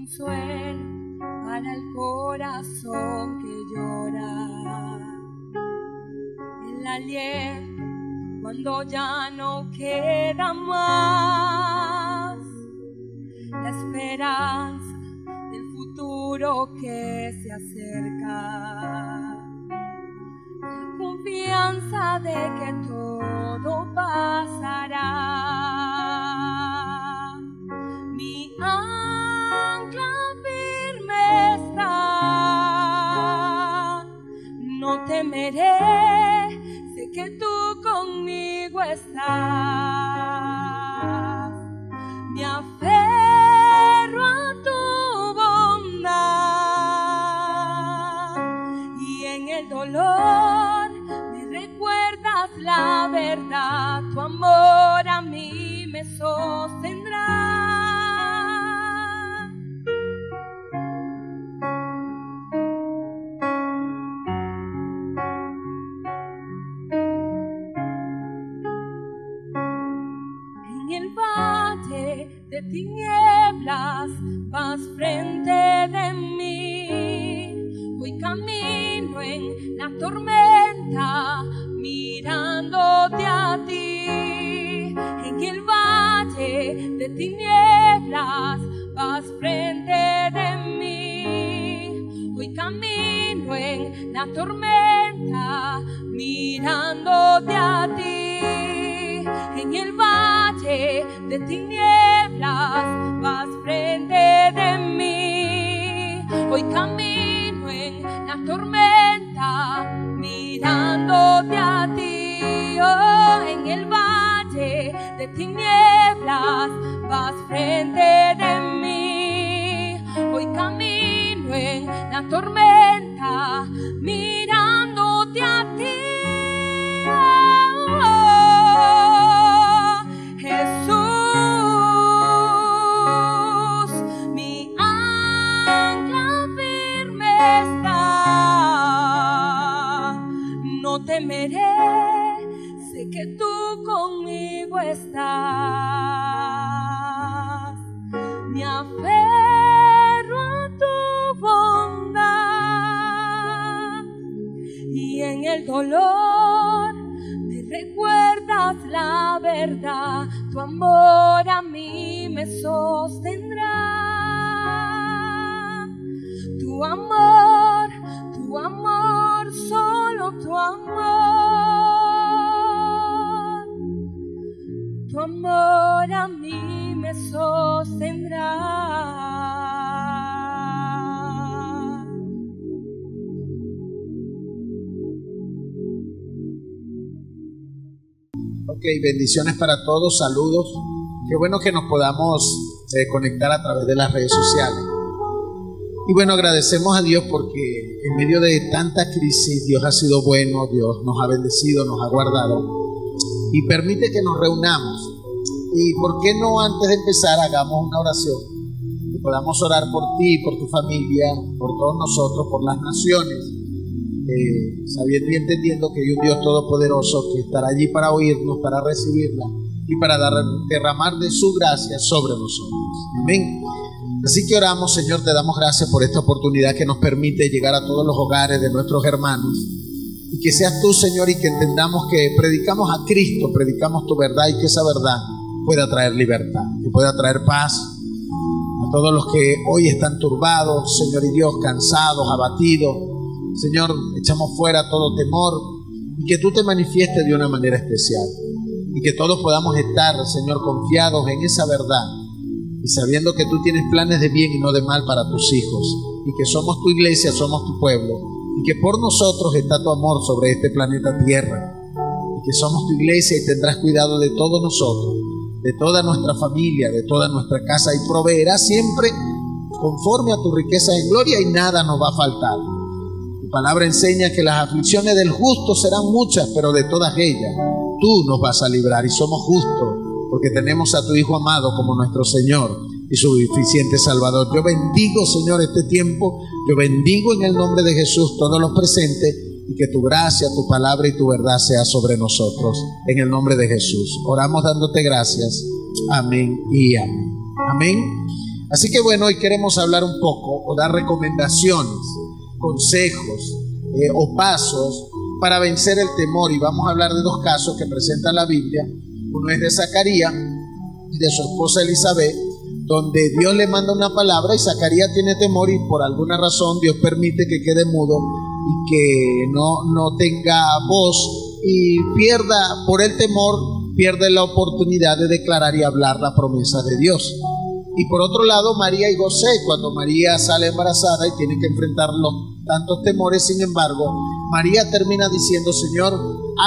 consuelo para el corazón que llora. El aliento cuando ya no queda más. La esperanza del futuro que se acerca. La confianza de que todo pasará. Mi ancla firme está, no temeré, sé que tú conmigo estás. Me aferro a tu bondad y en el dolor me recuerdas la verdad. Tu amor a mí me sostendrá. De tinieblas vas frente de mí, voy camino en la tormenta mirándote a ti. En el valle de tinieblas vas frente de mí, voy camino en la tormenta mirándote a ti. En el valle de tinieblas vas frente de mí, voy camino en la tormenta mirándote a ti. Oh, en el valle de tinieblas vas frente de mí, voy camino en la tormenta mirándote a ti. Jesús, mi ancla firme está, no temeré, sé que tú conmigo estás. Me aferro a tu bondad y en el dolor recuerdas la verdad. Tu amor a mí me sostendrá. Tu amor, solo tu amor. Tu amor a mí me sostendrá. Ok, bendiciones para todos, saludos. Qué bueno que nos podamos conectar a través de las redes sociales. Y bueno, agradecemos a Dios porque en medio de tanta crisis Dios ha sido bueno, Dios nos ha bendecido, nos ha guardado y permite que nos reunamos. Y por qué no, antes de empezar, hagamos una oración, que podamos orar por ti, por tu familia, por todos nosotros, por las naciones. Sabiendo y entendiendo que hay un Dios todopoderoso que estará allí para oírnos, para recibirla y para derramar de su gracia sobre nosotros. Amén. Así que oramos. Señor, te damos gracias por esta oportunidad que nos permite llegar a todos los hogares de nuestros hermanos y que seas tú, Señor, y que entendamos que predicamos a Cristo, predicamos tu verdad y que esa verdad pueda traer libertad, que pueda traer paz a todos los que hoy están turbados, Señor y Dios, cansados, abatidos. Señor, echamos fuera todo temor y que tú te manifiestes de una manera especial y que todos podamos estar, Señor, confiados en esa verdad y sabiendo que tú tienes planes de bien y no de mal para tus hijos y que somos tu iglesia, somos tu pueblo y que por nosotros está tu amor sobre este planeta Tierra y que somos tu iglesia y tendrás cuidado de todos nosotros, de toda nuestra familia, de toda nuestra casa y proveerás siempre conforme a tu riqueza en gloria y nada nos va a faltar. Tu palabra enseña que las aflicciones del justo serán muchas, pero de todas ellas tú nos vas a librar y somos justos porque tenemos a tu Hijo amado como nuestro Señor y suficiente Salvador. Yo bendigo, Señor, este tiempo, yo bendigo en el nombre de Jesús todos los presentes y que tu gracia, tu palabra y tu verdad sea sobre nosotros en el nombre de Jesús. Oramos dándote gracias. Amén y amén. Amén. Así que bueno, hoy queremos hablar un poco o dar recomendaciones, consejos o pasos para vencer el temor, y vamos a hablar de dos casos que presenta la Biblia. Uno es de Zacarías y de su esposa Elizabeth, donde Dios le manda una palabra y Zacarías tiene temor y por alguna razón Dios permite que quede mudo y que no tenga voz y pierda por el temor, pierde la oportunidad de declarar y hablar la promesa de Dios. Y por otro lado, María y José, cuando María sale embarazada y tiene que enfrentar tantos temores, sin embargo, María termina diciendo: Señor,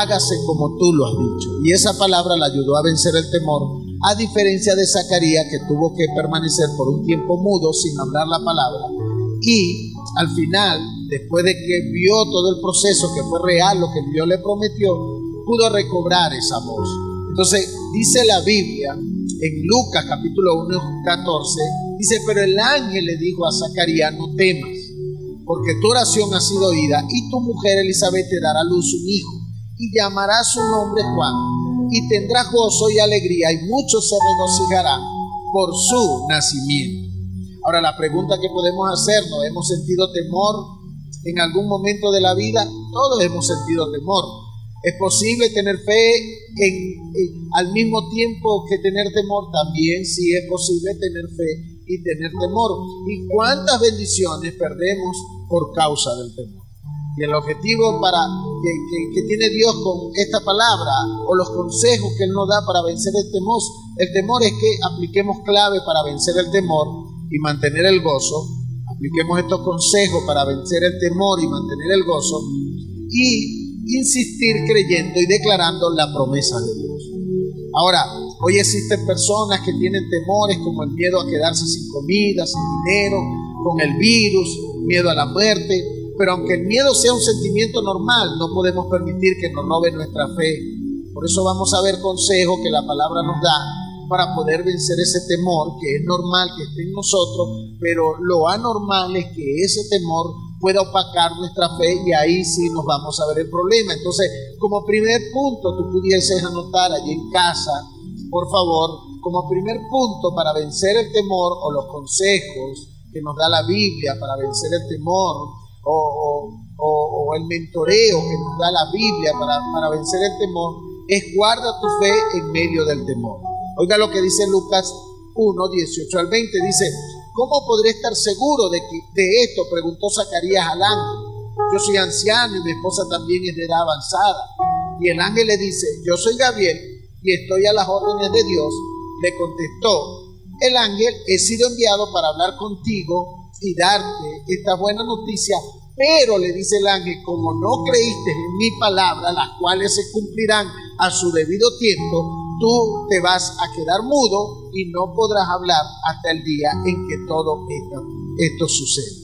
hágase como tú lo has dicho. Y esa palabra la ayudó a vencer el temor, a diferencia de Zacarías, que tuvo que permanecer por un tiempo mudo sin hablar la palabra. Y al final, después de que vio todo el proceso, que fue real lo que Dios le prometió, pudo recobrar esa voz. Entonces dice la Biblia en Lucas capítulo 1, 14, dice: pero el ángel le dijo a Zacarías: no temas, porque tu oración ha sido oída, y tu mujer Elizabeth te dará a luz un hijo, y llamará su nombre Juan, y tendrá gozo y alegría, y muchos se regocijarán por su nacimiento. Ahora, la pregunta que podemos hacernos: ¿hemos sentido temor en algún momento de la vida? Todos hemos sentido temor. ¿Es posible tener fe al mismo tiempo que tener temor? También sí es posible tener fe y tener temor. ¿Y cuántas bendiciones perdemos por causa del temor? Y el objetivo que tiene Dios con esta palabra, o los consejos que Él nos da para vencer el temor es que apliquemos clave para vencer el temor y mantener el gozo. Apliquemos estos consejos para vencer el temor y mantener el gozo, y insistir creyendo y declarando la promesa de Dios. Ahora, hoy existen personas que tienen temores como el miedo a quedarse sin comida, sin dinero, con el virus, miedo a la muerte. Pero aunque el miedo sea un sentimiento normal, no podemos permitir que nos robe nuestra fe. Por eso vamos a ver consejos que la palabra nos da para poder vencer ese temor, que es normal que esté en nosotros, pero lo anormal es que ese temor pueda opacar nuestra fe, y ahí sí nos vamos a ver el problema. Entonces, como primer punto, tú pudieses anotar allí en casa, por favor, como primer punto para vencer el temor, o los consejos que nos da la Biblia para vencer el temor, o el mentoreo que nos da la Biblia para vencer el temor, es: guarda tu fe en medio del temor. Oiga lo que dice Lucas 1, 18 al 20, dice: ¿cómo podré estar seguro de esto?, preguntó Zacarías al ángel. Yo soy anciano y mi esposa también es de edad avanzada. Y el ángel le dice: yo soy Gabriel y estoy a las órdenes de Dios. Le contestó el ángel: he sido enviado para hablar contigo y darte esta buena noticia. Pero le dice el ángel: como no creíste en mi palabra, las cuales se cumplirán a su debido tiempo, tú te vas a quedar mudo y no podrás hablar hasta el día en que todo esto suceda.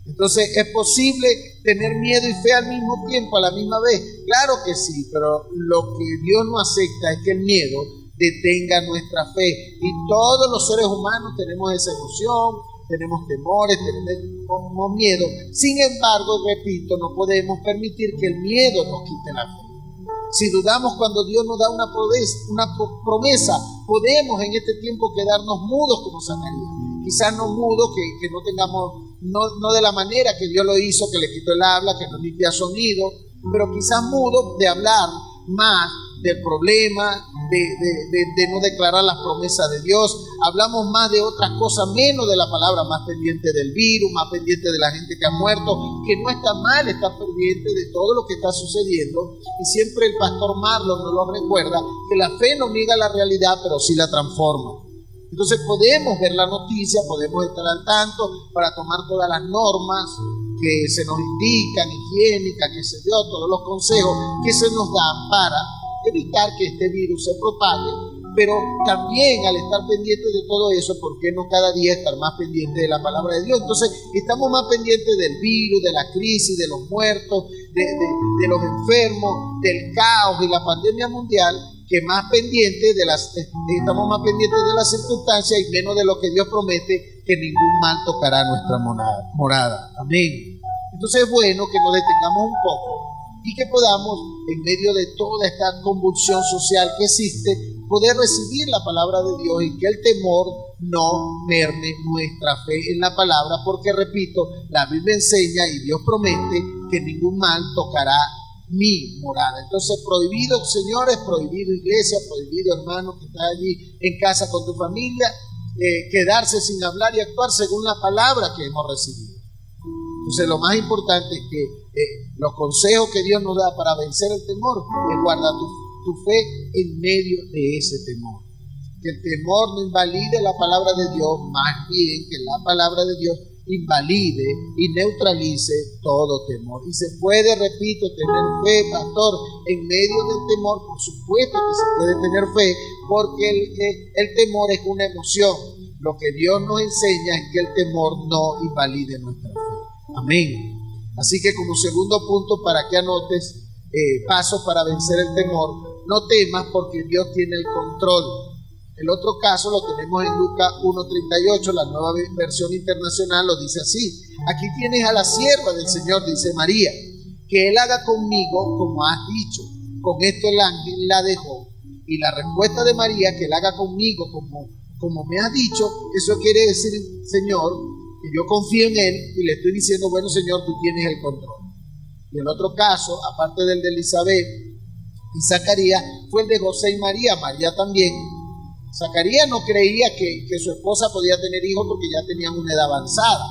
Entonces, ¿es posible tener miedo y fe al mismo tiempo, a la misma vez? Claro que sí, pero lo que Dios no acepta es que el miedo detenga nuestra fe. Y todos los seres humanos tenemos esa emoción, tenemos temores, tenemos miedo. Sin embargo, repito, no podemos permitir que el miedo nos quite la fe. Si dudamos cuando Dios nos da una promesa, podemos en este tiempo quedarnos mudos como Zacarías. Quizás no mudos, que no tengamos, no de la manera que Dios lo hizo, que le quitó el habla, que no limpia sonido, pero quizás mudos de hablar más del problema, de no declarar las promesas de Dios. Hablamos más de otras cosas, menos de la palabra, más pendiente del virus, más pendiente de la gente que ha muerto, que no está mal estar pendiente de todo lo que está sucediendo. Y siempre el pastor Marlon nos lo recuerda, que la fe no niega la realidad, pero sí la transforma. Entonces podemos ver la noticia, podemos estar al tanto para tomar todas las normas que se nos indican, higiénicas, que se dio, todos los consejos que se nos dan para evitar que este virus se propague. Pero también, al estar pendientes de todo eso, ¿por qué no cada día estar más pendientes de la palabra de Dios? Entonces estamos más pendientes del virus, de la crisis, de los muertos, de los enfermos, del caos y la pandemia mundial, que más pendientes estamos más pendientes de las circunstancias y menos de lo que Dios promete, que ningún mal tocará nuestra morada. Amén. Entonces es bueno que nos detengamos un poco y que podamos, en medio de toda esta convulsión social que existe, poder recibir la palabra de Dios y que el temor no merme nuestra fe en la palabra, porque repito, la Biblia enseña y Dios promete que ningún mal tocará mi morada. Entonces, prohibido, señores, prohibido iglesia, prohibido hermano que está allí en casa con tu familia, quedarse sin hablar y actuar según la palabra que hemos recibido. Entonces, lo más importante es que los consejos que Dios nos da para vencer el temor es guardar tu fe en medio de ese temor. Que el temor no invalide la palabra de Dios, más bien que la palabra de Dios invalide y neutralice todo temor. Y se puede, repito, tener fe, pastor, en medio del temor. Por supuesto que se puede tener fe, porque el temor es una emoción. Lo que Dios nos enseña es que el temor no invalide nuestra fe. Amén. Así que como segundo punto, para que anotes pasos para vencer el temor, no temas porque Dios tiene el control. El otro caso lo tenemos en Lucas 1:38, la nueva versión internacional lo dice así: aquí tienes a la sierva del Señor, dice María, que Él haga conmigo como has dicho. Con esto el ángel la dejó. Y la respuesta de María, que Él haga conmigo como me has dicho, eso quiere decir, Señor, que yo confío en Él y le estoy diciendo, bueno, Señor, tú tienes el control. Y el otro caso, aparte del de Elizabeth y Zacarías, fue el de José y María. María también. Zacarías no creía que su esposa podía tener hijos porque ya tenían una edad avanzada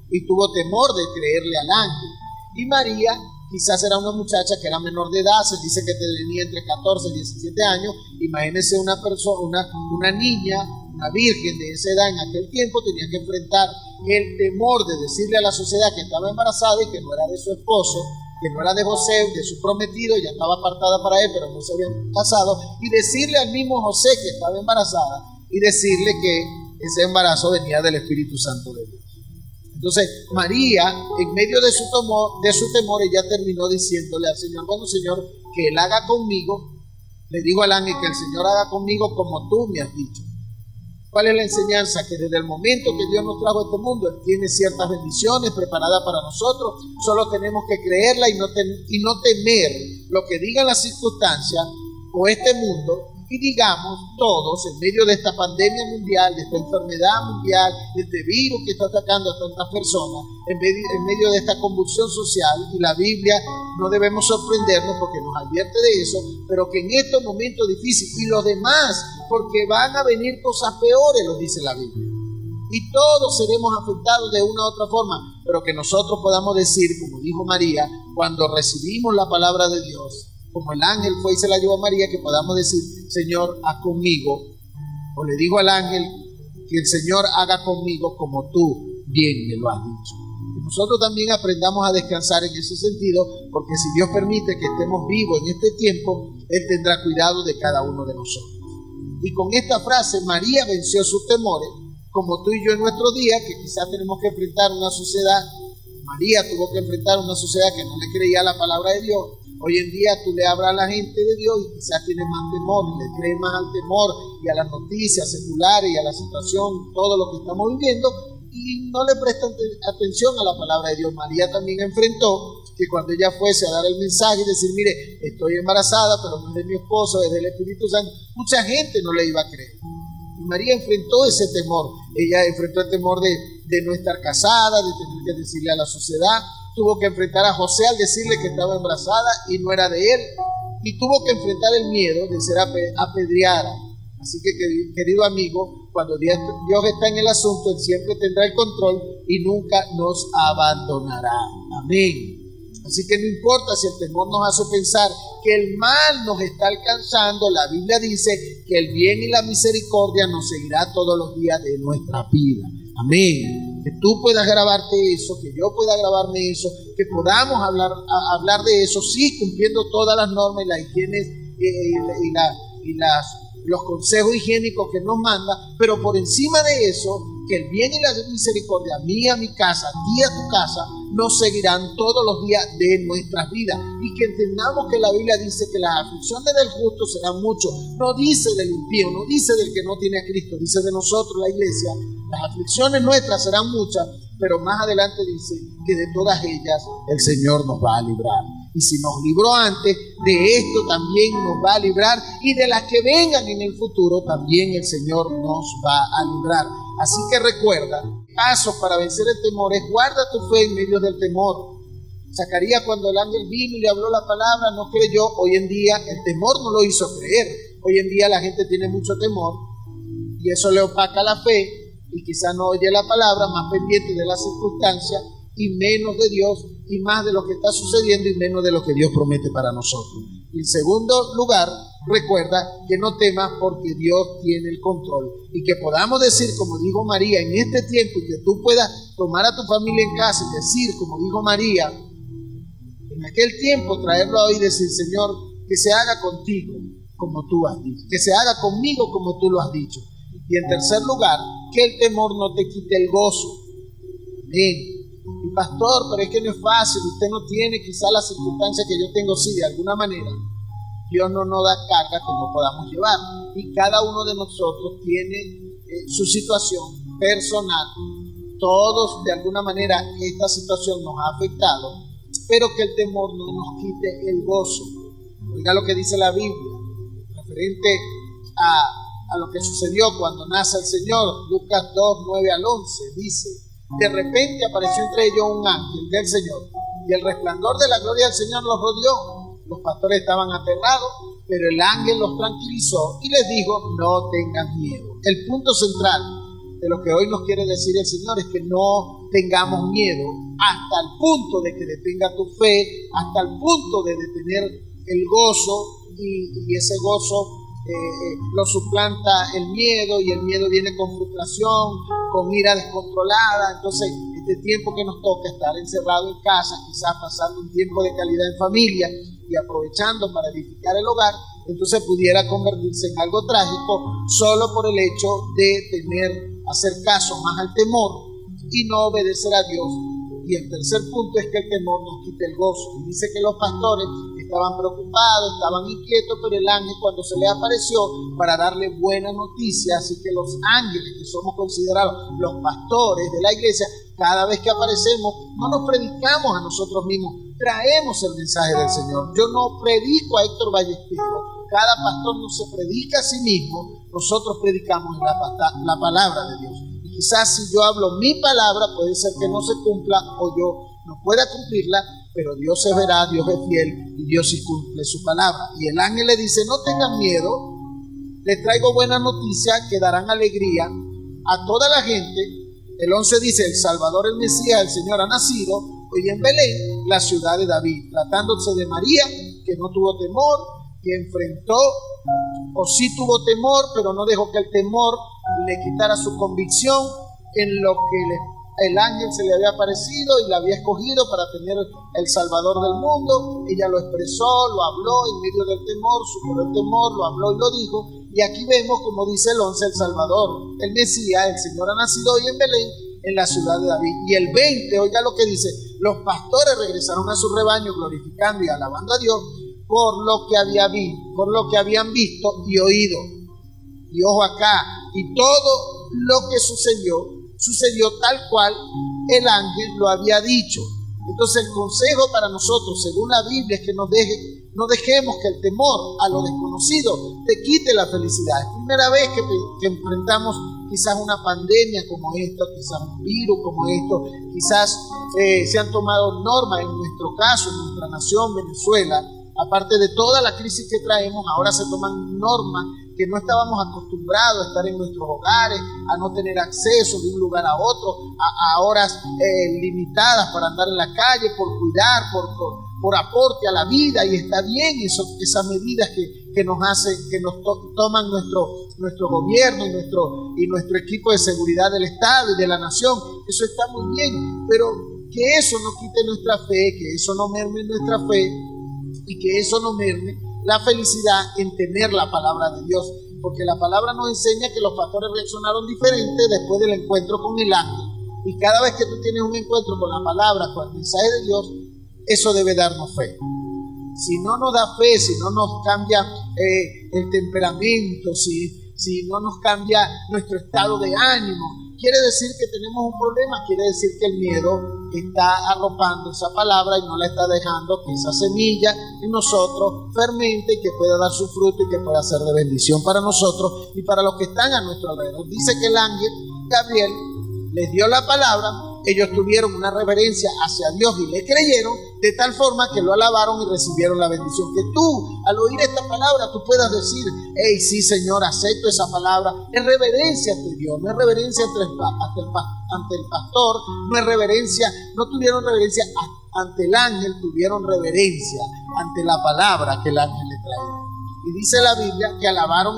y tuvo temor de creerle al ángel. Y María quizás era una muchacha que era menor de edad, se dice que tenía entre 14 y 17 años. Imagínense una persona, una niña, una virgen de esa edad en aquel tiempo, tenía que enfrentar el temor de decirle a la sociedad que estaba embarazada y que no era de su esposo, que no era de José, de su prometido, ya estaba apartada para él, pero no se habían casado, y decirle al mismo José que estaba embarazada y decirle que ese embarazo venía del Espíritu Santo de Dios. Entonces, María, en medio de su temor, ella terminó diciéndole al Señor, bueno, Señor, que Él haga conmigo, le dijo al ángel que el Señor haga conmigo como tú me has dicho. ¿Cuál es la enseñanza? Que desde el momento que Dios nos trajo a este mundo, Él tiene ciertas bendiciones preparadas para nosotros. Solo tenemos que creerla y no temer lo que digan las circunstancias o este mundo. Y digamos todos, en medio de esta pandemia mundial, de esta enfermedad mundial, de este virus que está atacando a tantas personas, en medio de esta convulsión social, y la Biblia no debemos sorprendernos porque nos advierte de eso, pero que en estos momentos difíciles y los demás, porque van a venir cosas peores, lo dice la Biblia. Y todos seremos afectados de una u otra forma, pero que nosotros podamos decir, como dijo María, cuando recibimos la palabra de Dios, como el ángel fue y se la llevó a María, que podamos decir, Señor, haz conmigo, o le digo al ángel, que el Señor haga conmigo como tú bien me lo has dicho. Y nosotros también aprendamos a descansar en ese sentido, porque si Dios permite que estemos vivos en este tiempo, Él tendrá cuidado de cada uno de nosotros. Y con esta frase, María venció sus temores, como tú y yo en nuestro día, que quizás tenemos que enfrentar una sociedad. María tuvo que enfrentar una sociedad que no le creía a la palabra de Dios. Hoy en día tú le hablas a la gente de Dios y quizás tiene más temor, le cree más al temor y a las noticias seculares y a la situación, todo lo que estamos viviendo, y no le prestan atención a la palabra de Dios. María también enfrentó que cuando ella fuese a dar el mensaje y decir, mire, estoy embarazada, pero no es de mi esposo, es del Espíritu Santo, mucha gente no le iba a creer. Y María enfrentó ese temor. Ella enfrentó el temor de no estar casada, de tener que decirle a la sociedad. Tuvo que enfrentar a José al decirle que estaba embarazada y no era de él. Y tuvo que enfrentar el miedo de ser apedreada. Así que, querido amigo, cuando Dios está en el asunto, Él siempre tendrá el control y nunca nos abandonará. Amén. Así que no importa si el temor nos hace pensar que el mal nos está alcanzando, la Biblia dice que el bien y la misericordia nos seguirá todos los días de nuestra vida. Amén. Que tú puedas grabarte eso, que yo pueda grabarme eso, que podamos hablar de eso, sí, cumpliendo todas las normas y las higienes los consejos higiénicos que nos manda, pero por encima de eso, que el bien y la misericordia mía, mi casa, a ti, a tu casa, nos seguirán todos los días de nuestras vidas, y que entendamos que la Biblia dice que las aflicciones del justo serán muchos. No dice del impío, no dice del que no tiene a Cristo, dice de nosotros, la iglesia. Las aflicciones nuestras serán muchas, pero más adelante dice que de todas ellas el Señor nos va a librar. Y si nos libró antes, de esto también nos va a librar, y de las que vengan en el futuro también el Señor nos va a librar. Así que recuerda, pasos para vencer el temor es: guarda tu fe en medio del temor. Zacarías, cuando el ángel vino y le habló la palabra, no creyó. Hoy en día el temor no lo hizo creer. Hoy en día la gente tiene mucho temor y eso le opaca la fe, y quizá no oye la palabra, más pendiente de las circunstancias y menos de Dios, y más de lo que está sucediendo y menos de lo que Dios promete para nosotros. Y en segundo lugar, recuerda que no temas, porque Dios tiene el control, y que podamos decir, como dijo María, en este tiempo, y que tú puedas tomar a tu familia en casa y decir, como dijo María, en aquel tiempo traerlo a hoy y decir: Señor, que se haga contigo como tú has dicho, que se haga conmigo como tú lo has dicho. Y en tercer lugar, que el temor no te quite el gozo. Amén. Y pastor, pero es que no es fácil, usted no tiene quizá la circunstancia que yo tengo. Sí, de alguna manera Dios no nos da carga que no podamos llevar, y cada uno de nosotros tiene su situación personal. Todos de alguna manera esta situación nos ha afectado, pero que el temor no nos quite el gozo. Oiga lo que dice la Biblia referente a lo que sucedió cuando nace el Señor. Lucas 2, 9 al 11 dice: de repente apareció entre ellos un ángel del Señor, y el resplandor de la gloria del Señor los rodeó. Los pastores estaban aterrados, pero el ángel los tranquilizó y les dijo: no tengan miedo. El punto central de lo que hoy nos quiere decir el Señor es que no tengamos miedo, hasta el punto de que detenga tu fe, hasta el punto de detener el gozo, y ese gozo lo suplanta el miedo, y el miedo viene con frustración, con ira descontrolada. Entonces, este tiempo que nos toca estar encerrado en casa, quizás pasando un tiempo de calidad en familia y aprovechando para edificar el hogar, entonces pudiera convertirse en algo trágico solo por el hecho de hacer caso más al temor y no obedecer a Dios. Y el tercer punto es que el temor nos quite el gozo. Y dice que los pastores estaban preocupados, estaban inquietos, pero el ángel, cuando se le apareció para darle buena noticia, así que los ángeles, que somos considerados los pastores de la iglesia, cada vez que aparecemos no nos predicamos a nosotros mismos, traemos el mensaje del Señor. Yo no predico a Héctor Ballesteros, cada pastor no se predica a sí mismo, nosotros predicamos la palabra de Dios. Y quizás si yo hablo mi palabra, puede ser que no se cumpla o yo no pueda cumplirla, pero Dios es veraz, Dios es fiel y Dios sí cumple su palabra. Y el ángel le dice: no tengan miedo, les traigo buena noticia que darán alegría a toda la gente. El 11 dice: el Salvador, el Mesías, el Señor ha nacido hoy en Belén, la ciudad de David. Tratándose de María, que no tuvo temor, que enfrentó, o sí tuvo temor, pero no dejó que el temor le quitara su convicción en lo que el ángel se le había aparecido y la había escogido para tener el Salvador del mundo. Ella lo expresó, lo habló en medio del temor, superó el temor, lo habló y lo dijo. Y aquí vemos, como dice el 11, el Salvador, el Mesías, el Señor ha nacido hoy en Belén, en la ciudad de David. Y el 20, oiga lo que dice: los pastores regresaron a su rebaño glorificando y alabando a Dios por lo que habían visto y oído. Y ojo acá, y todo lo que sucedió tal cual el ángel lo había dicho. Entonces el consejo para nosotros, según la Biblia, es que no dejemos que el temor a lo desconocido te quite la felicidad. Es primera vez que enfrentamos quizás una pandemia como esta, quizás un virus como esto, quizás se han tomado normas, en nuestro caso, en nuestra nación, Venezuela, aparte de toda la crisis que traemos, ahora se toman normas que no estábamos acostumbrados a estar en nuestros hogares, a no tener acceso de un lugar a otro, a horas limitadas para andar en la calle, por cuidar, por aporte a la vida. Y está bien esas medidas que nos hacen, que nos toman nuestro gobierno y nuestro equipo de seguridad del Estado y de la nación. Eso está muy bien, pero que eso no quite nuestra fe, que eso no merme nuestra fe, y que eso no merme la felicidad en tener la palabra de Dios, porque la palabra nos enseña que los pastores reaccionaron diferente después del encuentro con el ángel. Y cada vez que tú tienes un encuentro con la palabra, con el mensaje de Dios, eso debe darnos fe. Si no nos da fe, si no nos cambia el temperamento, si no nos cambia nuestro estado de ánimo, quiere decir que tenemos un problema, quiere decir que el miedo está arropando esa palabra y no la está dejando que esa semilla en nosotros fermente y que pueda dar su fruto y que pueda ser de bendición para nosotros y para los que están a nuestro alrededor. Dice que el ángel Gabriel les dio la palabra, ellos tuvieron una reverencia hacia Dios y le creyeron, de tal forma que lo alabaron y recibieron la bendición. Que tú, al oír esta palabra, tú puedas decir: hey, sí, Señor, acepto esa palabra. Es reverencia ante Dios, no es reverencia ante el pastor, no es reverencia, no tuvieron reverencia ante el ángel, tuvieron reverencia ante la palabra que el ángel le traía. Y dice la Biblia que alabaron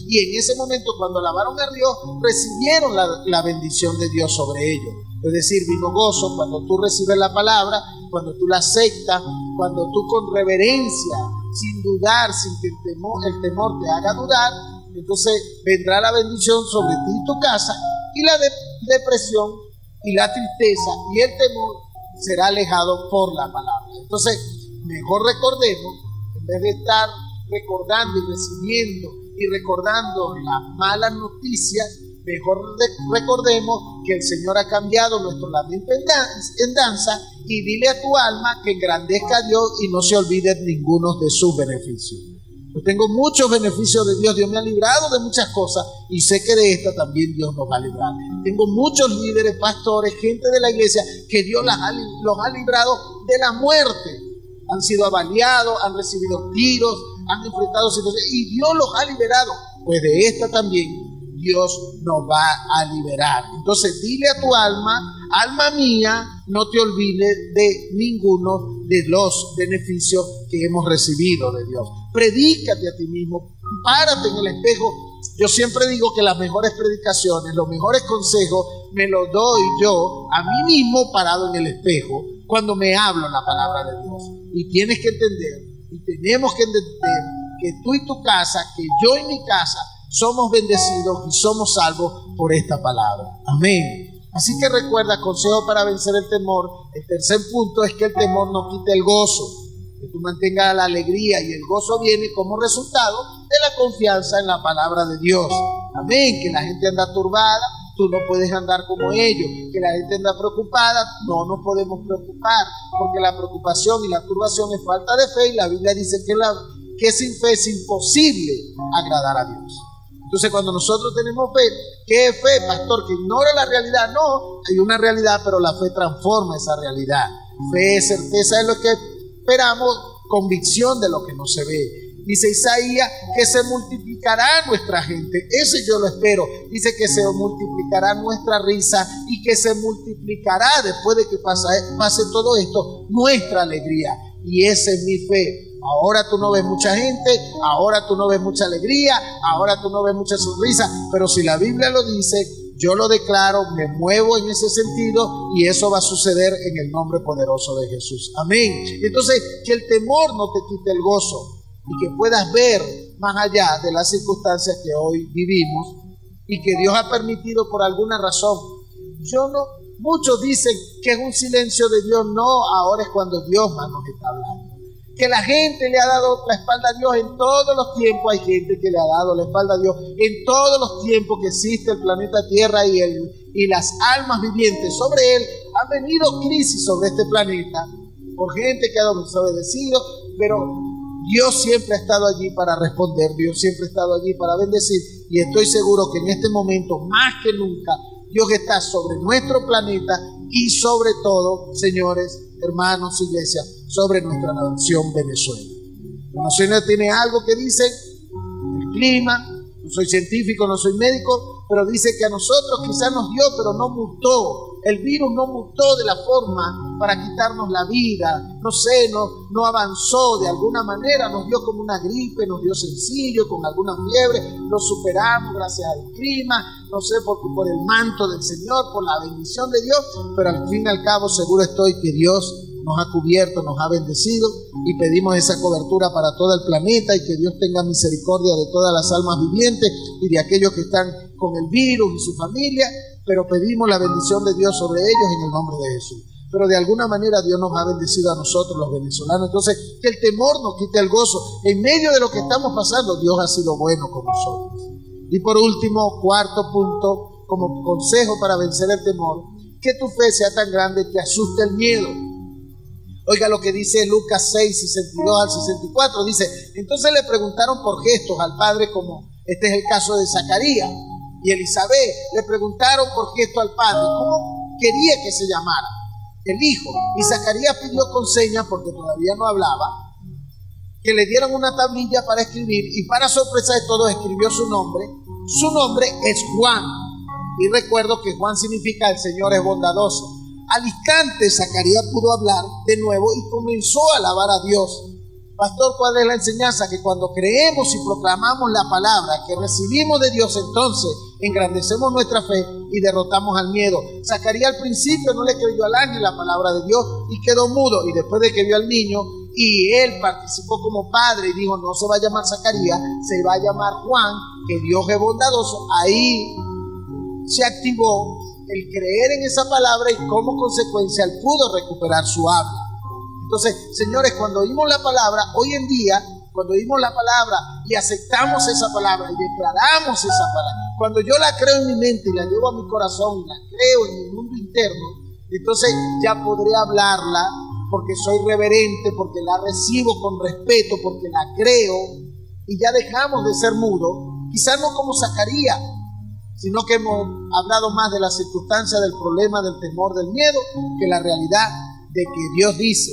y en ese momento, cuando alabaron a Dios, recibieron la bendición de Dios sobre ellos. Es decir, vino gozo cuando tú recibes la palabra, cuando tú la aceptas, cuando tú con reverencia, sin dudar, sin que el temor te haga dudar, entonces vendrá la bendición sobre ti y tu casa, y la depresión y la tristeza y el temor será alejado por la palabra. Entonces, mejor recordemos, en vez de estar recordando y recibiendo y recordando las malas noticias, mejor recordemos que el Señor ha cambiado nuestro lamento en danza, y dile a tu alma que engrandezca a Dios y no se olvide ninguno de sus beneficios. Yo tengo muchos beneficios de Dios, Dios me ha librado de muchas cosas y sé que de esta también Dios nos va a librar. Tengo muchos líderes, pastores, gente de la iglesia que Dios los ha librado de la muerte. Han sido avaliados, han recibido tiros, han enfrentado situaciones y Dios los ha liberado. Pues de esta también Dios nos va a liberar. Entonces dile a tu alma: alma mía, no te olvides de ninguno de los beneficios que hemos recibido de Dios. Predícate a ti mismo, párate en el espejo. Yo siempre digo que las mejores predicaciones, los mejores consejos me los doy yo a mí mismo parado en el espejo cuando me hablo la palabra de Dios. Y tienes que entender, y tenemos que entender que tú y tu casa, que yo y mi casa somos bendecidos y somos salvos por esta palabra. Amén. Así que recuerda, consejo para vencer el temor. El tercer punto es que el temor no quite el gozo, que tú mantengas la alegría, y el gozo viene como resultado de la confianza en la palabra de Dios. Amén. Que la gente anda turbada, tú no puedes andar como ellos. Que la gente anda preocupada, no nos podemos preocupar, porque la preocupación y la turbación es falta de fe, y la Biblia dice que sin fe es imposible agradar a Dios. Entonces, cuando nosotros tenemos fe, ¿qué es fe, pastor? Que ignora la realidad. No, hay una realidad, pero la fe transforma esa realidad. Fe es certeza de lo que esperamos, convicción de lo que no se ve. Dice Isaías que se multiplicará nuestra gente. Eso yo lo espero. Dice que se multiplicará nuestra risa y que se multiplicará, después de que pase todo esto, nuestra alegría. Y esa es mi fe. Ahora tú no ves mucha gente, ahora tú no ves mucha alegría, ahora tú no ves mucha sonrisa, pero si la Biblia lo dice, yo lo declaro, me muevo en ese sentido, y eso va a suceder en el nombre poderoso de Jesús. Amén. Entonces, que el temor no te quite el gozo, y que puedas ver más allá de las circunstancias que hoy vivimos y que Dios ha permitido por alguna razón. Muchos dicen que es un silencio de Dios. No, ahora es cuando Dios más nos está hablando. Que la gente le ha dado la espalda a Dios en todos los tiempos. Hay gente que le ha dado la espalda a Dios en todos los tiempos que existe el planeta Tierra y las almas vivientes sobre él. Han venido crisis sobre este planeta por gente que ha desobedecido, pero Dios siempre ha estado allí para responder. Dios siempre ha estado allí para bendecir, y estoy seguro que en este momento, más que nunca, Dios está sobre nuestro planeta y sobre todo, señores, hermanos, iglesia, sobre nuestra nación Venezuela. Venezuela tiene algo que dice el clima. No soy científico, no soy médico, pero dice que a nosotros quizás nos dio, pero no mutó. El virus no mutó de la forma para quitarnos la vida. No sé, no avanzó de alguna manera. Nos dio como una gripe, nos dio sencillo, con alguna fiebre. Lo superamos gracias al clima, no sé, por el manto del Señor, por la bendición de Dios. Pero al fin y al cabo seguro estoy que Dios nos ha cubierto, nos ha bendecido, y pedimos esa cobertura para todo el planeta, y que Dios tenga misericordia de todas las almas vivientes y de aquellos que están con el virus y su familia, pero pedimos la bendición de Dios sobre ellos en el nombre de Jesús. Pero de alguna manera Dios nos ha bendecido a nosotros los venezolanos. Entonces, que el temor nos quite el gozo. En medio de lo que estamos pasando, Dios ha sido bueno con nosotros. Y por último, cuarto punto, como consejo para vencer el temor, que tu fe sea tan grande que asuste el miedo. Oiga lo que dice Lucas 6, 62 al 64. Dice: entonces le preguntaron por gestos al padre, como este es el caso de Zacarías y Elizabeth. Le preguntaron por gesto al padre cómo quería que se llamara el hijo. Y Zacarías pidió con señas, porque todavía no hablaba, que le dieran una tablilla para escribir, y para sorpresa de todos escribió su nombre. Su nombre es Juan. Y recuerdo que Juan significa el Señor es bondadoso. Al instante Zacarías pudo hablar de nuevo y comenzó a alabar a Dios. Pastor, ¿cuál es la enseñanza? Que cuando creemos y proclamamos la palabra que recibimos de Dios, entonces engrandecemos nuestra fe y derrotamos al miedo. Zacarías al principio no le creyó al ángel la palabra de Dios y quedó mudo. Y después de que vio al niño y él participó como padre y dijo: no se va a llamar Zacarías, se va a llamar Juan, que Dios es bondadoso, ahí se activó el creer en esa palabra y como consecuencia él pudo recuperar su habla. Entonces, señores, cuando oímos la palabra, hoy en día, cuando oímos la palabra y aceptamos esa palabra y declaramos esa palabra, cuando yo la creo en mi mente y la llevo a mi corazón y la creo en mi mundo interno, entonces ya podré hablarla porque soy reverente, porque la recibo con respeto, porque la creo, y ya dejamos de ser mudos, quizás no como Zacarías, sino que hemos hablado más de la circunstancia, del problema, del temor, del miedo, que la realidad de que Dios dice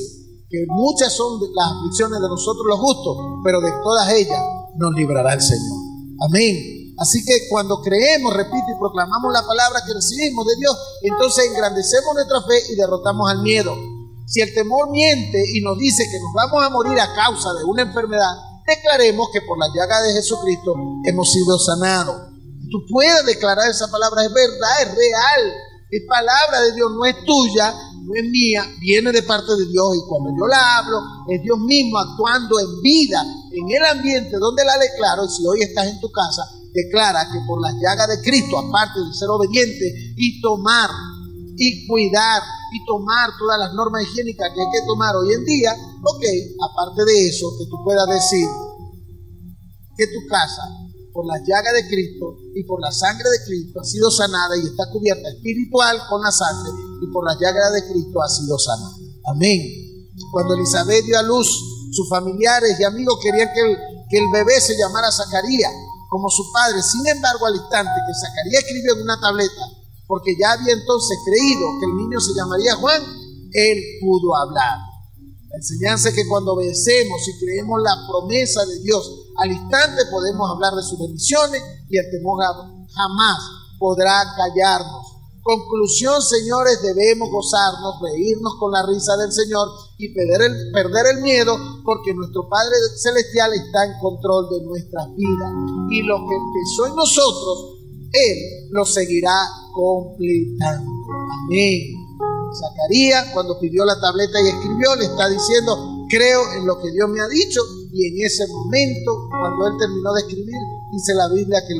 que muchas son las aflicciones de nosotros los justos, pero de todas ellas nos librará el Señor. Amén. Así que cuando creemos, repito, y proclamamos la palabra que recibimos de Dios, entonces engrandecemos nuestra fe y derrotamos al miedo. Si el temor miente y nos dice que nos vamos a morir a causa de una enfermedad, declaremos que por la llaga de Jesucristo hemos sido sanados. Tú puedes declarar esa palabra, es verdad, es real, es palabra de Dios, no es tuya, no es mía, viene de parte de Dios, y cuando yo la hablo, es Dios mismo actuando en vida, en el ambiente donde la declaro. Y si hoy estás en tu casa, declara que por las llagas de Cristo, aparte de ser obediente y tomar y cuidar y tomar todas las normas higiénicas que hay que tomar hoy en día, ok, aparte de eso, que tú puedas decir que tu casa, por las llagas de Cristo y por la sangre de Cristo, ha sido sanada y está cubierta espiritual con la sangre, y por las llagas de Cristo ha sido sanada. Amén. Cuando Elizabeth dio a luz, sus familiares y amigos querían que el bebé se llamara Zacarías, como su padre. Sin embargo, al instante que Zacarías escribió en una tableta, porque ya había entonces creído que el niño se llamaría Juan, él pudo hablar. La enseñanza es que cuando obedecemos y creemos la promesa de Dios, al instante podemos hablar de sus bendiciones y el temor jamás podrá callarnos. Conclusión, señores, debemos gozarnos, reírnos con la risa del Señor y perder el miedo, porque nuestro Padre Celestial está en control de nuestras vidas. Y lo que empezó en nosotros, Él lo seguirá completando. Amén. Zacarías, cuando pidió la tableta y escribió, le está diciendo: creo en lo que Dios me ha dicho. Y en ese momento, cuando él terminó de escribir, dice la Biblia que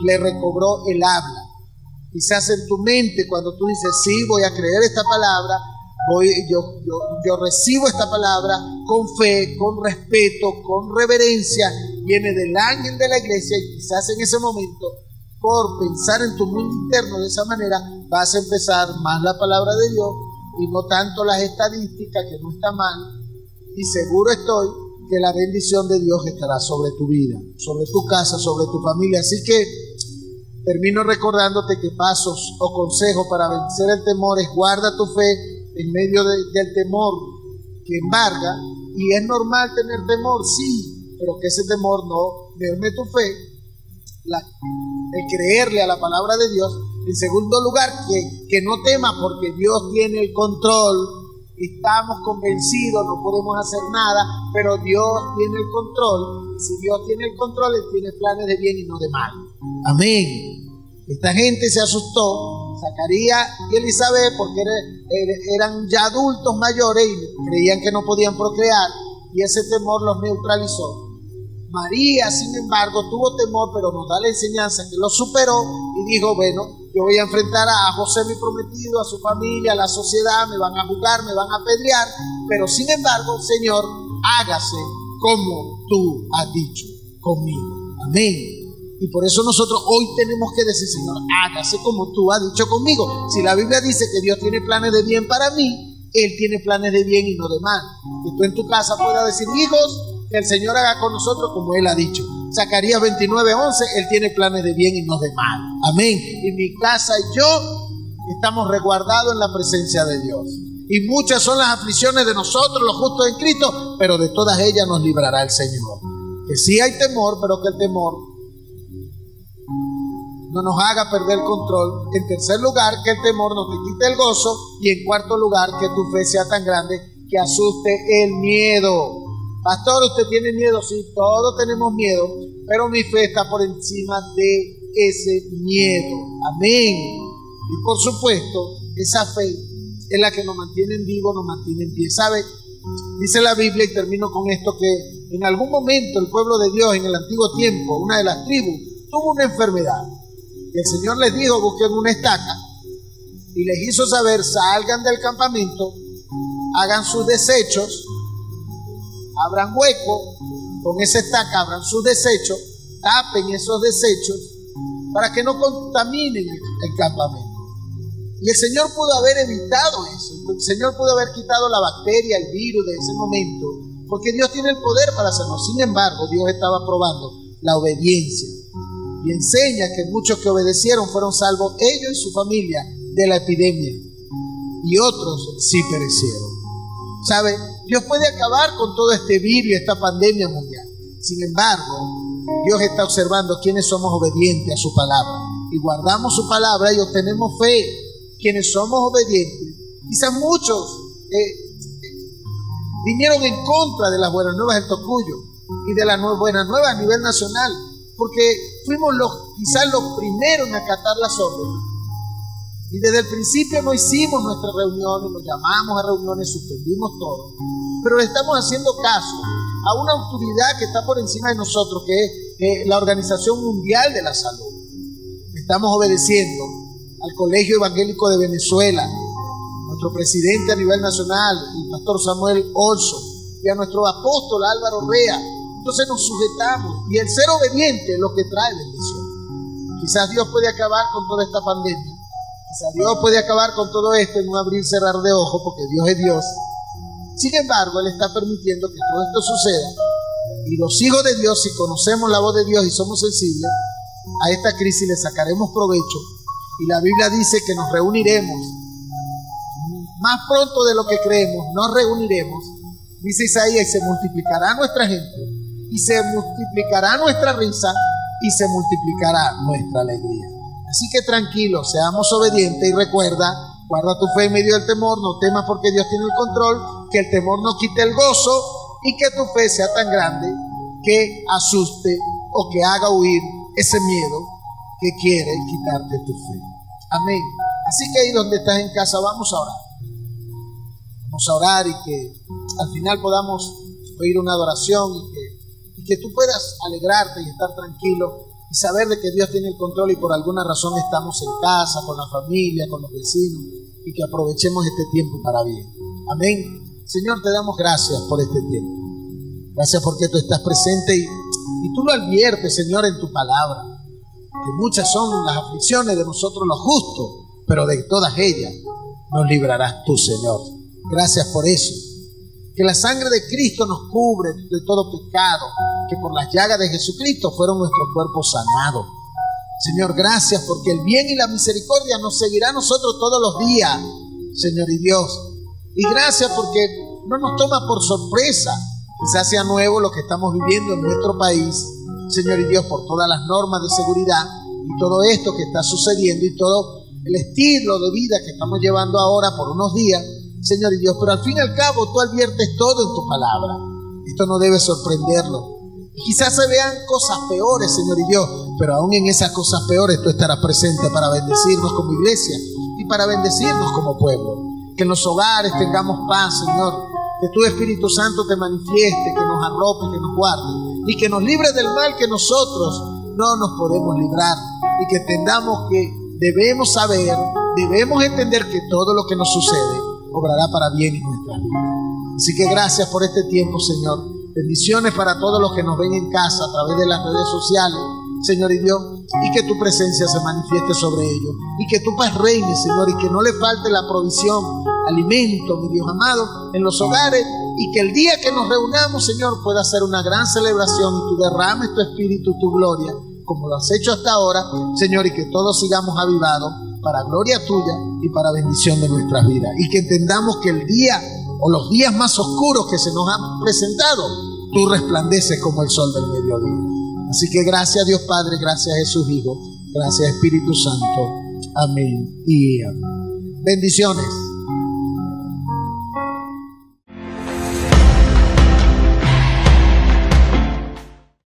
le recobró el habla. Quizás en tu mente, cuando tú dices: sí, voy a creer esta palabra, yo recibo esta palabra con fe, con respeto, con reverencia, viene del ángel de la iglesia, y quizás en ese momento, por pensar en tu mundo interno de esa manera, vas a empezar más la palabra de Dios y no tanto las estadísticas, que no está mal, y seguro estoy que la bendición de Dios estará sobre tu vida, sobre tu casa, sobre tu familia. Así que termino recordándote que pasos o consejos para vencer el temor es: guarda tu fe en medio del temor que embarga. Y es normal tener temor, sí, pero que ese temor no merme tu fe, el creerle a la palabra de Dios. En segundo lugar, que no temas, porque Dios tiene el control. Estamos convencidos, no podemos hacer nada, pero Dios tiene el control. Si Dios tiene el control, Él tiene planes de bien y no de mal. Amén. Esta gente se asustó, Zacarías y Elizabeth, porque eran ya adultos mayores y creían que no podían procrear, y ese temor los neutralizó. María, sin embargo, tuvo temor, pero nos da la enseñanza que lo superó y dijo: bueno, yo voy a enfrentar a José, mi prometido, a su familia, a la sociedad, me van a juzgar, me van a apedrear, pero sin embargo, Señor, hágase como tú has dicho conmigo. Amén. Y por eso nosotros hoy tenemos que decir, Señor, hágase como tú has dicho conmigo. Si la Biblia dice que Dios tiene planes de bien para mí, Él tiene planes de bien y no de mal. Que tú en tu casa puedas decir, hijos, que el Señor haga con nosotros como Él ha dicho. Zacarías 29:11, Él tiene planes de bien y no de mal. Amén. Y mi casa y yo estamos resguardados en la presencia de Dios. Y muchas son las aflicciones de nosotros, los justos en Cristo, pero de todas ellas nos librará el Señor. Que sí hay temor, pero que el temor no nos haga perder el control. En tercer lugar, que el temor no te quite el gozo. Y en cuarto lugar, que tu fe sea tan grande que asuste el miedo. Pastor, ¿usted tiene miedo? Sí, todos tenemos miedo, pero mi fe está por encima de ese miedo. Amén. Y por supuesto, esa fe es la que nos mantiene en vivo, nos mantiene en pie. ¿Sabe? Dice la Biblia, y termino con esto, que en algún momento el pueblo de Dios en el antiguo tiempo, una de las tribus, tuvo una enfermedad. Y el Señor les dijo, busquen una estaca, y les hizo saber, salgan del campamento, hagan sus desechos, abran hueco, con esa estaca abran sus desechos, tapen esos desechos, para que no contaminen el campamento. Y el Señor pudo haber evitado eso. El Señor pudo haber quitado la bacteria, el virus de ese momento, porque Dios tiene el poder para hacerlo. Sin embargo, Dios estaba probando la obediencia y enseña que muchos que obedecieron fueron salvos, ellos y su familia, de la epidemia, y otros sí perecieron. ¿Sabe? Dios puede acabar con todo este virus y esta pandemia mundial. Sin embargo, Dios está observando quienes somos obedientes a su palabra y guardamos su palabra y obtenemos fe. Quienes somos obedientes, quizás muchos vinieron en contra de las buenas nuevas del Tocuyo y de las buenas nuevas a nivel nacional, porque fuimos quizás los primeros en acatar las órdenes. Y desde el principio no hicimos nuestras reuniones, nos llamamos a reuniones, suspendimos todo, pero le estamos haciendo caso a una autoridad que está por encima de nosotros, que es la Organización Mundial de la Salud. Estamos obedeciendo al Colegio Evangélico de Venezuela, nuestro presidente a nivel nacional, el pastor Samuel Olso, y a nuestro apóstol Álvaro Rea. Entonces nos sujetamos, y el ser obediente es lo que trae bendición. Quizás Dios puede acabar con toda esta pandemia, quizás Dios puede acabar con todo esto en un abrir y cerrar de ojos, porque Dios es Dios. Sin embargo, Él está permitiendo que todo esto suceda, y los hijos de Dios, si conocemos la voz de Dios y somos sensibles a esta crisis, le sacaremos provecho. Y la Biblia dice que nos reuniremos más pronto de lo que creemos, nos reuniremos, dice Isaías, y se multiplicará nuestra gente, y se multiplicará nuestra risa, y se multiplicará nuestra alegría. Así que tranquilo, seamos obedientes, y recuerda, guarda tu fe en medio del temor, no temas porque Dios tiene el control, que el temor no quite el gozo, y que tu fe sea tan grande que asuste o que haga huir ese miedo que quiere quitarte tu fe. Amén. Así que ahí donde estás en casa, vamos a orar. Vamos a orar, y que al final podamos oír una adoración, y que tú puedas alegrarte y estar tranquilo y saber de que Dios tiene el control, y por alguna razón estamos en casa, con la familia, con los vecinos, y que aprovechemos este tiempo para bien. Amén. Señor, te damos gracias por este tiempo. Gracias porque tú estás presente y tú lo adviertes, Señor, en tu palabra, que muchas son las aflicciones de nosotros los justos, pero de todas ellas nos librarás tú, Señor. Gracias por eso. Que la sangre de Cristo nos cubre de todo pecado, que por las llagas de Jesucristo fueron nuestros cuerpos sanados. Señor, gracias porque el bien y la misericordia nos seguirá a nosotros todos los días, Señor y Dios. Y gracias porque no nos toma por sorpresa. Quizás sea nuevo lo que estamos viviendo en nuestro país, Señor y Dios, por todas las normas de seguridad y todo esto que está sucediendo y todo el estilo de vida que estamos llevando ahora por unos días, Señor y Dios. Pero al fin y al cabo tú adviertes todo en tu palabra. Esto no debe sorprenderlo. Quizás se vean cosas peores, Señor y Dios, pero aún en esas cosas peores tú estarás presente para bendecirnos como iglesia y para bendecirnos como pueblo. Que en los hogares tengamos paz, Señor. Que tu Espíritu Santo te manifieste, que nos arrope, que nos guarde y que nos libre del mal que nosotros no nos podemos librar, y que entendamos que debemos saber, debemos entender que todo lo que nos sucede obrará para bien en nuestras vidas. Así que gracias por este tiempo, Señor. Bendiciones para todos los que nos ven en casa a través de las redes sociales. Señor y Dios, y que tu presencia se manifieste sobre ellos, y que tu paz reine, Señor, y que no le falte la provisión, alimento, mi Dios amado, en los hogares, y que el día que nos reunamos, Señor, pueda ser una gran celebración, y tú derrames tu espíritu, tu gloria, como lo has hecho hasta ahora, Señor, y que todos sigamos avivados para gloria tuya y para bendición de nuestras vidas, y que entendamos que el día o los días más oscuros que se nos han presentado, tú resplandeces como el sol del mediodía. Así que gracias Dios Padre, gracias Jesús Hijo, gracias Espíritu Santo. Amén y amén. Bendiciones.